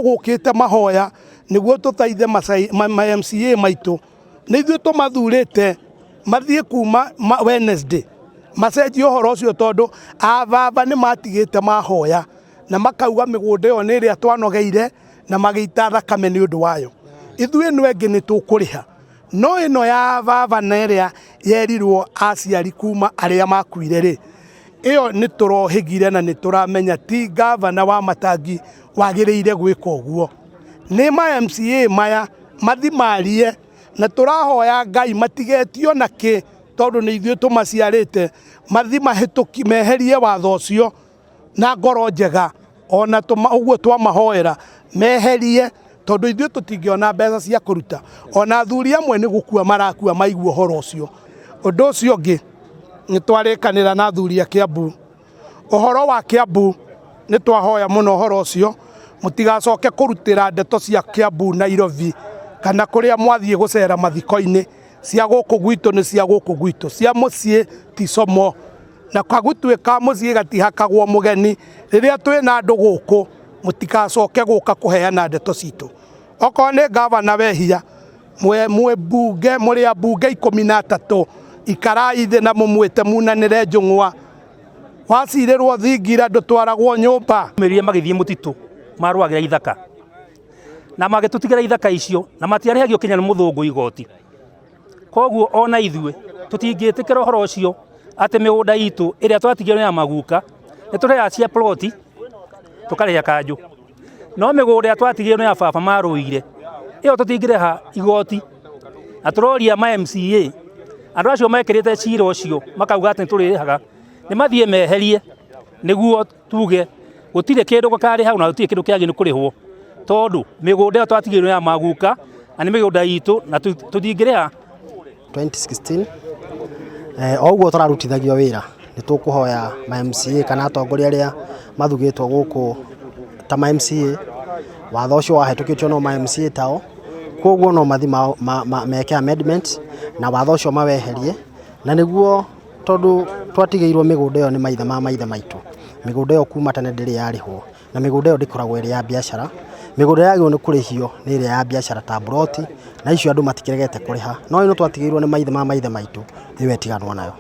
tugukite mahoya niguo tutaithe ma MCA maitu ni ithuĩ tũmathurĩte mathiĩ kuma Wednesday macenjie ũhoro ũcio tondu ababa nĩ matigĩte mahoya na makauga mĩgũnda ĩyo nĩ ĩrĩa twanogeire na magĩita thakame nĩ ũndũ wayo. Ithuĩ ĩno ĩngĩ nĩ tũkũrĩha, no ĩno ya ababa na ĩrĩa yerirwo aciari kuma arĩa makuire rĩ, ĩyo nĩ tũrohĩgire na nĩ tũramenya ti gavana wa Matangi wagĩrĩire gwĩka ũguo. Nĩ ma MCA maya mathimarie na tũrahoya Ngai matigetio na kĩ tondu nĩ ithuĩ tũmaciarĩte, mathi mahĩtũki meherie watho ũcio na ngoro njega, ona ũguo twamahoera meherie tondu ithuĩ tũtingĩona mbeca cia kũruta, ona athuri amwe nĩ gũkua marakua maigua ũhoro ũcio. Ũndũ ũcio ũngĩ nĩ twarĩkanĩra na athuri a Kiambu, ũhoro wa Kiambu nĩ twahoya mũno ũhoro ũcio mũtigacoke kũrutĩra ndeto cia Kiambu Nairobi kana kũrĩa mwathiĩ gũcera mathiko-inĩ. Cia gũkũ gwitũ nĩ cia gũkũ gwitũ, cia mũciĩ ti como, na kagũtuĩka mũciĩ gatihakagwo mũgeni. Rĩrĩa twĩna andũ gũkũ mũtigacoke gũka kũheana ndeto citũ. Okorwo nĩ gavana wehia mwĩmbunge mũrĩ ambunge 13 ikarai thĩ na mũmwĩte munanĩre njũng'wa, wacirĩrwo thingira ndũtwaragwo nyũmba. Mĩrĩe magĩthiĩ mũtitũ marũagĩra ithaka na magĩtũtigĩra ithaka icio na matiarĩhagio Kenya nĩ mũthũngũ igoti. Koguo ona ithuĩ tũtingĩtĩkĩra ũhoro ũcio atĩ mĩgũnda itũ ĩrĩa twatigĩrwo ya maguka nĩ tũrĩaga cia ploti tũkarĩha kanjũ, no mĩgũnda twatigĩrwo ya baba marũire ĩyo tũtingĩrĩha igoti. Na tũroria ma MCA andũ acio mekĩrĩte cira ũcio makauga atĩ tũrĩrĩhaga nĩ mathiĩ meherie nĩguo tuge gũtirĩ kĩndũ gũkarĩ hau na gũtirĩ kĩndũ kĩagĩrĩire kũrĩhwo tondu mĩgũnda ĩyo twatigĩrwo ya maguka na nĩ mĩgũnda itũ na tũtingĩrĩha. 2016 oguo tũrarutithagio wĩra nĩ tũkũhoya ma MCA kana atongoria arĩa mathugĩtwo gũkũ ta ma MCA, watho ũcio wahĩtũkĩtio no ma MCA tao, koguo no mathi meke amendment na watho ũcio maweherie, na nĩguo tondu twatigĩirwo mĩgũnda ĩyo nĩ maithe ma maithe maitũ. Mĩgũnda ĩyo kuma tene ndĩrĩ yarĩhwo na mĩgũnda ĩyo ndĩkoragwo ĩrĩ ya biacara. Mĩgũnda yagĩrĩirwo nĩ kũrĩhio nĩ ĩrĩa ya biacara ta broti, na icio andũ matikĩregete kũrĩha, no ĩno twatigĩirwo nĩ maithe ma maithe maitũ, nĩyo ĩtiganwo nayo.